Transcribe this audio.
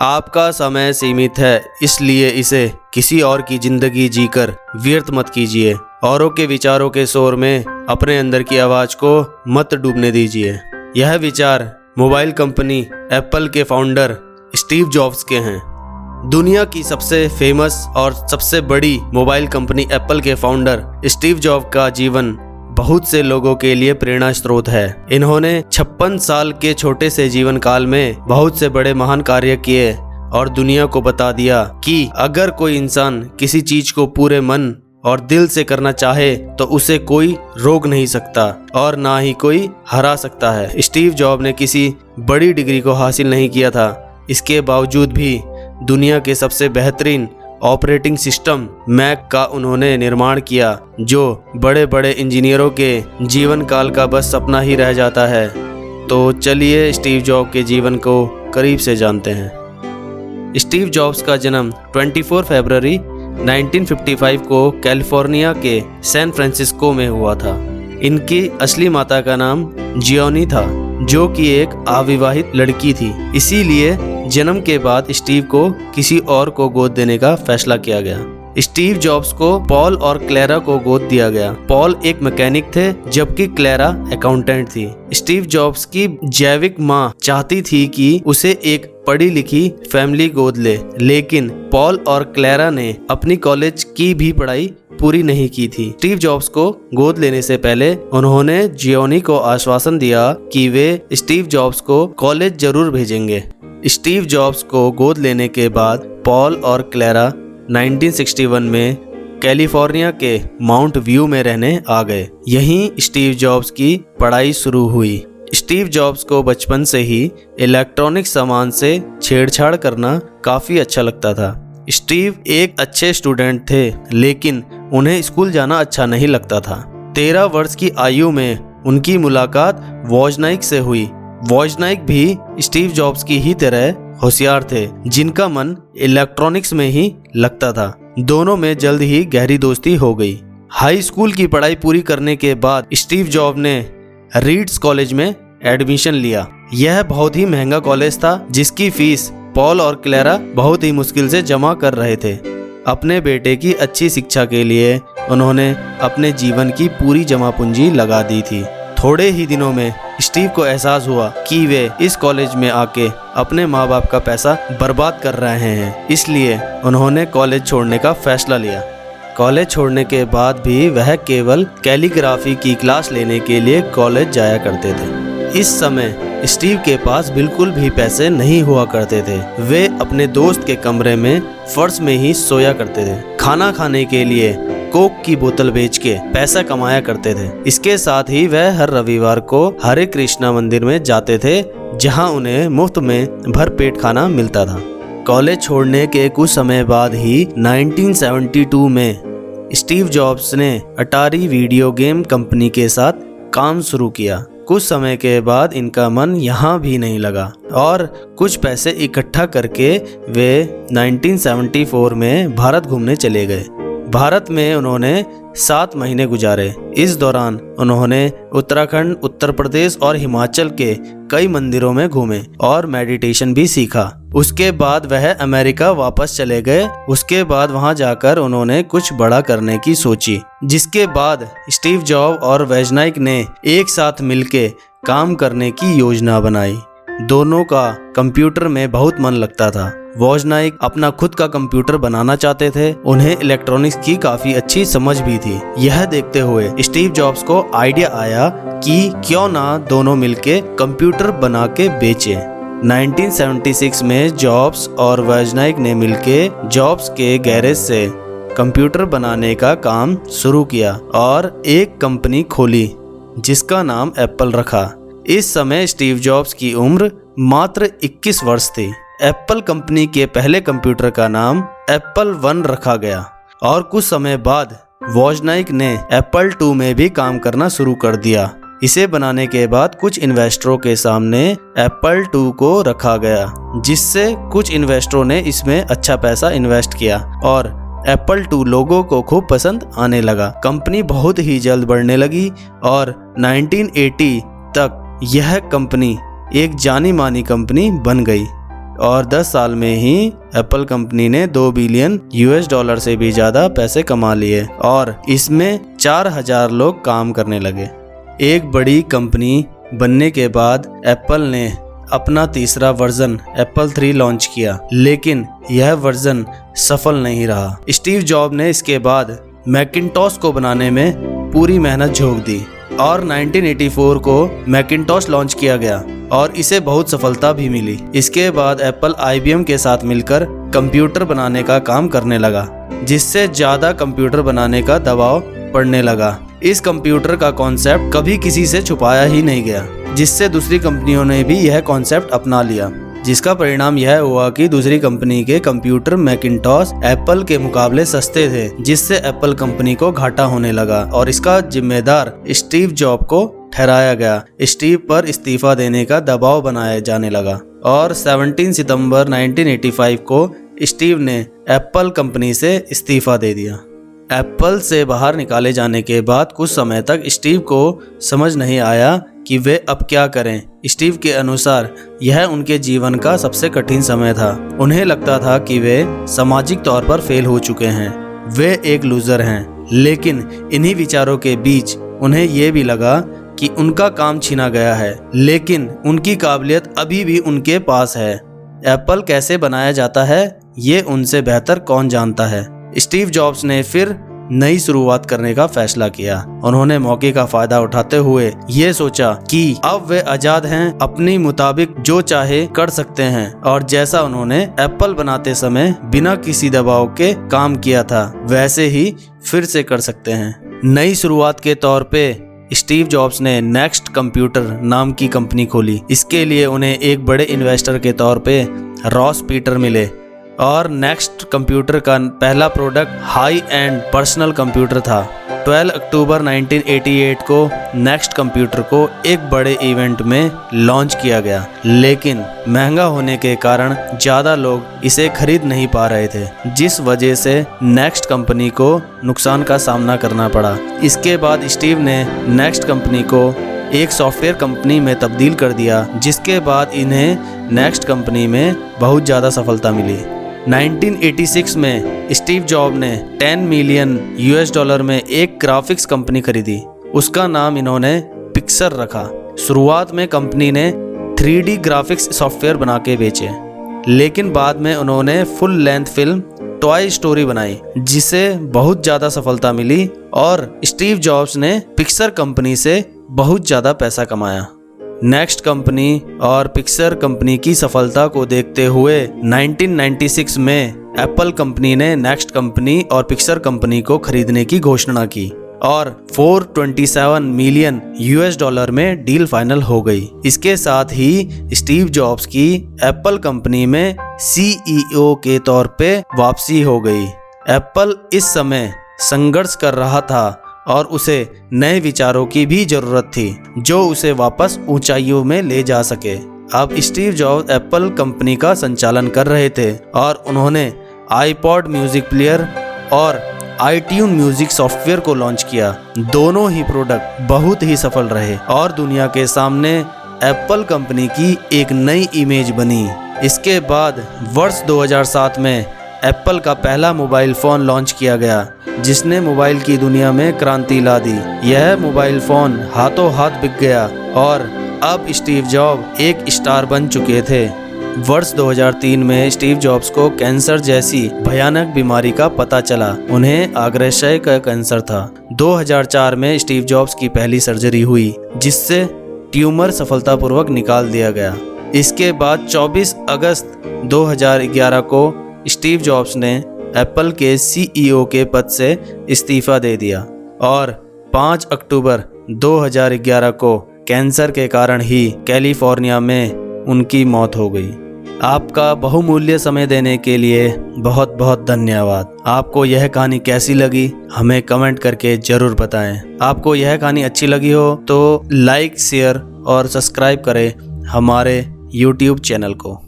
आपका समय सीमित है, इसलिए इसे किसी और की जिंदगी जीकर व्यर्थ मत कीजिए। औरों के विचारों के शोर में अपने अंदर की आवाज को मत डूबने दीजिए। यह विचार मोबाइल कंपनी एप्पल के फाउंडर स्टीव जॉब्स के हैं। दुनिया की सबसे फेमस और सबसे बड़ी मोबाइल कंपनी एप्पल के फाउंडर स्टीव जॉब्स का जीवन बहुत से लोगों के लिए प्रेरणा स्रोत है। इन्होंने 56 साल के छोटे से जीवन काल में बहुत से बड़े महान कार्य किए और दुनिया को बता दिया कि अगर कोई इंसान किसी चीज को पूरे मन और दिल से करना चाहे तो उसे कोई रोक नहीं सकता और ना ही कोई हरा सकता है। स्टीव जॉब ने किसी बड़ी डिग्री को हासिल नहीं किया था, इसके बावजूद भी दुनिया के सबसे बेहतरीन ऑपरेटिंग सिस्टम मैक का उन्होंने निर्माण किया, जो बड़े बड़े इंजीनियरों के जीवन काल का बस सपना ही रह जाता है। तो चलिए स्टीव जॉब के जीवन को करीब से जानते हैं। स्टीव जॉब्स का जन्म 24 फरवरी 1955 को कैलिफोर्निया के सैन फ्रांसिस्को में हुआ था। इनकी असली माता का नाम जियोनी था, जो कि एक अविवाहित लड़की थी। इसीलिए जन्म के बाद स्टीव को किसी और को गोद देने का फैसला किया गया। स्टीव जॉब्स को पॉल और क्लेरा को गोद दिया गया। पॉल एक मैकेनिक थे जबकि क्लेरा अकाउंटेंट थी। स्टीव जॉब्स की जैविक माँ चाहती थी कि उसे एक पढ़ी लिखी फैमिली गोद ले, लेकिन पॉल और क्लेरा ने अपनी कॉलेज की भी पढ़ाई पूरी नहीं की थी। स्टीव जॉब्स को गोद लेने से पहले उन्होंने जियोनी को आश्वासन दिया कि वे स्टीव जॉब्स को कॉलेज जरूर भेजेंगे। स्टीव जॉब्स को गोद लेने के बाद पॉल और क्लेरा 1961 में कैलिफोर्निया के माउंट व्यू में रहने आ गए। यहीं स्टीव जॉब्स की पढ़ाई शुरू हुई। स्टीव जॉब्स को बचपन से ही इलेक्ट्रॉनिक सामान से छेड़छाड़ करना काफ़ी अच्छा लगता था। स्टीव एक अच्छे स्टूडेंट थे, लेकिन उन्हें स्कूल जाना अच्छा नहीं लगता था। 13 वर्ष की आयु में उनकी मुलाकात वोजनाइक से हुई। वोजनाइक भी स्टीव जॉब्स की ही तरह होशियार थे, जिनका मन इलेक्ट्रॉनिक्स में ही लगता था। दोनों में जल्द ही गहरी दोस्ती हो गई। हाई स्कूल की पढ़ाई पूरी करने के बाद स्टीव जॉब ने रीड्स कॉलेज में एडमिशन लिया। यह बहुत ही महंगा कॉलेज था, जिसकी फीस पॉल और क्लेरा बहुत ही मुश्किल से जमा कर रहे थे। अपने बेटे की अच्छी शिक्षा के लिए उन्होंने अपने जीवन की पूरी जमा पूंजी लगा दी थी। थोड़े ही दिनों में स्टीव को एहसास हुआ कि वे इस कॉलेज में आके अपने माँ बाप का पैसा बर्बाद कर रहे हैं, इसलिए उन्होंने कॉलेज छोड़ने का फैसला लिया। कॉलेज छोड़ने के बाद भी वह केवल कैलीग्राफी की क्लास लेने के लिए कॉलेज जाया करते थे। इस समय स्टीव के पास बिल्कुल भी पैसे नहीं हुआ करते थे। वे अपने दोस्त के कमरे में फर्श में ही सोया करते थे। खाना खाने के लिए कोक की बोतल बेच के पैसा कमाया करते थे। इसके साथ ही वह हर रविवार को हरे कृष्णा मंदिर में जाते थे, जहां उन्हें मुफ्त में भरपेट खाना मिलता था। कॉलेज छोड़ने के कुछ समय बाद ही 1972 में स्टीव जॉब्स ने अटारी वीडियो गेम कंपनी के साथ काम शुरू किया। कुछ समय के बाद इनका मन यहाँ भी नहीं लगा और कुछ पैसे इकट्ठा करके वे 1974 में भारत घूमने चले गए। भारत में उन्होंने 7 महीने गुजारे। इस दौरान उन्होंने उत्तराखंड, उत्तर प्रदेश और हिमाचल के कई मंदिरों में घूमे और मेडिटेशन भी सीखा। उसके बाद वह अमेरिका वापस चले गए। उसके बाद वहां जाकर उन्होंने कुछ बड़ा करने की सोची, जिसके बाद स्टीव जॉब और वोजनाइक ने एक साथ मिलके काम करने की योजना बनाई। दोनों का कंप्यूटर में बहुत मन लगता था। वोजनाइक अपना खुद का कंप्यूटर बनाना चाहते थे। उन्हें इलेक्ट्रॉनिक्स की काफी अच्छी समझ भी थी। यह देखते हुए स्टीव जॉब्स को आइडिया आया कि क्यों ना दोनों मिलके कंप्यूटर बना के बेचें। 1976 में जॉब्स और वोजनाइक ने मिलके जॉब्स के गैरेज से कंप्यूटर बनाने का काम शुरू किया और एक कंपनी खोली, जिसका नाम एप्पल रखा। इस समय स्टीव जॉब्स की उम्र मात्र 21 वर्ष थी। एप्पल कंपनी के पहले कंप्यूटर का नाम एप्पल 1 रखा गया और कुछ समय बाद वोजनाइक ने एप्पल 2 में भी काम करना शुरू कर दिया। इसे बनाने के बाद कुछ इन्वेस्टरों के सामने एप्पल 2 को रखा गया, जिससे कुछ इन्वेस्टरों ने इसमें अच्छा पैसा इन्वेस्ट किया और एप्पल 2 लोगों को खूब पसंद आने लगा। कंपनी बहुत ही जल्द बढ़ने लगी और 1980 तक यह कंपनी एक जानी मानी कंपनी बन गई। और 10 साल में ही एप्पल कंपनी ने $2 बिलियन से भी ज़्यादा पैसे कमा लिए और इसमें 4000 लोग काम करने लगे। एक बड़ी कंपनी बनने के बाद एप्पल ने अपना तीसरा वर्जन एप्पल 3 लॉन्च किया, लेकिन यह वर्जन सफल नहीं रहा। स्टीव जॉब ने इसके बाद मैकिंटॉश को बनाने में पूरी मेहनत झोंक दी और 1984 को मैकिंटॉश लॉन्च किया गया और इसे बहुत सफलता भी मिली। इसके बाद एप्पल IBM के साथ मिलकर कंप्यूटर बनाने का काम करने लगा, जिससे ज़्यादा कंप्यूटर बनाने का दबाव पड़ने लगा। इस कंप्यूटर का कॉन्सेप्ट कभी किसी से छुपाया ही नहीं गया, जिससे दूसरी कंपनियों ने भी यह कॉन्सेप्ट अपना लिया, जिसका परिणाम यह हुआ कि दूसरी कंपनी के कंप्यूटर मैकिंटॉश एप्पल के मुकाबले सस्ते थे, जिससे एप्पल कंपनी को घाटा होने लगा और इसका जिम्मेदार स्टीव जॉब को ठहराया गया। स्टीव पर इस्तीफा देने का दबाव बनाया जाने लगा और 17 सितंबर 1985 को स्टीव ने एप्पल कंपनी से इस्तीफा दे दिया। एप्पल से बाहर निकाले जाने के बाद कुछ समय तक स्टीव को समझ नहीं आया कि वे अब क्या करें। स्टीव के अनुसार यह उनके जीवन का सबसे कठिन समय था। उन्हें लगता था कि वे सामाजिक तौर पर फेल हो चुके हैं, वे एक लूजर हैं। लेकिन इन्हीं विचारों के बीच उन्हें यह भी लगा कि उनका काम छीना गया है, लेकिन उनकी काबिलियत अभी भी उनके पास है। एप्पल कैसे बनाया जाता है ये उनसे बेहतर कौन जानता है। स्टीव जॉब्स ने फिर नई शुरुआत करने का फैसला किया। उन्होंने मौके का फायदा उठाते हुए ये सोचा कि अब वे आजाद हैं, अपनी मुताबिक जो चाहे कर सकते हैं और जैसा उन्होंने एप्पल बनाते समय बिना किसी दबाव के काम किया था, वैसे ही फिर से कर सकते हैं। नई शुरुआत के तौर पे स्टीव जॉब्स ने नेक्स्ट कंप्यूटर नाम की कंपनी खोली। इसके लिए उन्हें एक बड़े इन्वेस्टर के तौर पे रॉस पीटर मिले और नेक्स्ट कंप्यूटर का पहला product high and personal computer था। 12 अक्टूबर 1988 को नेक्स्ट कंप्यूटर को एक बड़े इवेंट में लॉन्च किया गया, लेकिन महंगा होने के कारण ज़्यादा लोग इसे खरीद नहीं पा रहे थे, जिस वजह से नेक्स्ट कंपनी को नुकसान का सामना करना पड़ा। इसके बाद स्टीव ने नेक्स्ट कंपनी को एक सॉफ्टवेयर कंपनी में तब्दील कर दिया, जिसके बाद इन्हें नेक्स्ट कंपनी में बहुत ज़्यादा सफलता मिली। 1986 में स्टीव जॉब ने $10 मिलियन में एक ग्राफिक्स कंपनी खरीदी। उसका नाम इन्होंने पिक्सर रखा। शुरुआत में कंपनी ने 3D ग्राफिक्स सॉफ्टवेयर बना के बेचे, लेकिन बाद में उन्होंने full length film toy story बनाई, जिसे बहुत ज़्यादा सफलता मिली और स्टीव जॉब्स ने पिक्सर कंपनी से बहुत ज़्यादा पैसा कमाया। नेक्स्ट कंपनी और पिक्सर कंपनी की सफलता को देखते हुए 1996 में एप्पल कंपनी ने नेक्स्ट कंपनी और पिक्सर कंपनी को खरीदने की घोषणा की और $427 मिलियन में डील फाइनल हो गई। इसके साथ ही स्टीव जॉब्स की एप्पल कंपनी में CEO के तौर पे वापसी हो गई। एप्पल इस समय संघर्ष कर रहा था और उसे नए विचारों की भी जरूरत थी, जो उसे वापस ऊंचाइयों में ले जा सके। अब स्टीव जॉब्स एप्पल कंपनी का संचालन कर रहे थे और उन्होंने iPod म्यूजिक प्लेयर और iTunes म्यूजिक सॉफ्टवेयर को लॉन्च किया। दोनों ही प्रोडक्ट बहुत ही सफल रहे और दुनिया के सामने एप्पल कंपनी की एक नई इमेज बनी। इसके बाद वर्ष 2007 में एप्पल का पहला मोबाइल फ़ोन लॉन्च किया गया, जिसने मोबाइल की दुनिया में क्रांति ला दी। यह मोबाइल फ़ोन हाथों हाथ बिक गया और अब स्टीव जॉब एक स्टार बन चुके थे। वर्ष 2003 में स्टीव जॉब्स को कैंसर जैसी भयानक बीमारी का पता चला। उन्हें अग्नाशय का कैंसर था। 2004 में स्टीव जॉब्स की पहली सर्जरी हुई, जिससे ट्यूमर सफलतापूर्वक निकाल दिया गया। इसके बाद 24 अगस्त 2011 को स्टीव जॉब्स ने एप्पल के CEO के पद से इस्तीफा दे दिया और 5 अक्टूबर 2011 को कैंसर के कारण ही कैलिफोर्निया में उनकी मौत हो गई। आपका बहुमूल्य समय देने के लिए बहुत बहुत धन्यवाद। आपको यह कहानी कैसी लगी हमें कमेंट करके ज़रूर बताएं। आपको यह कहानी अच्छी लगी हो तो लाइक, शेयर और सब्सक्राइब करें हमारे YouTube चैनल को।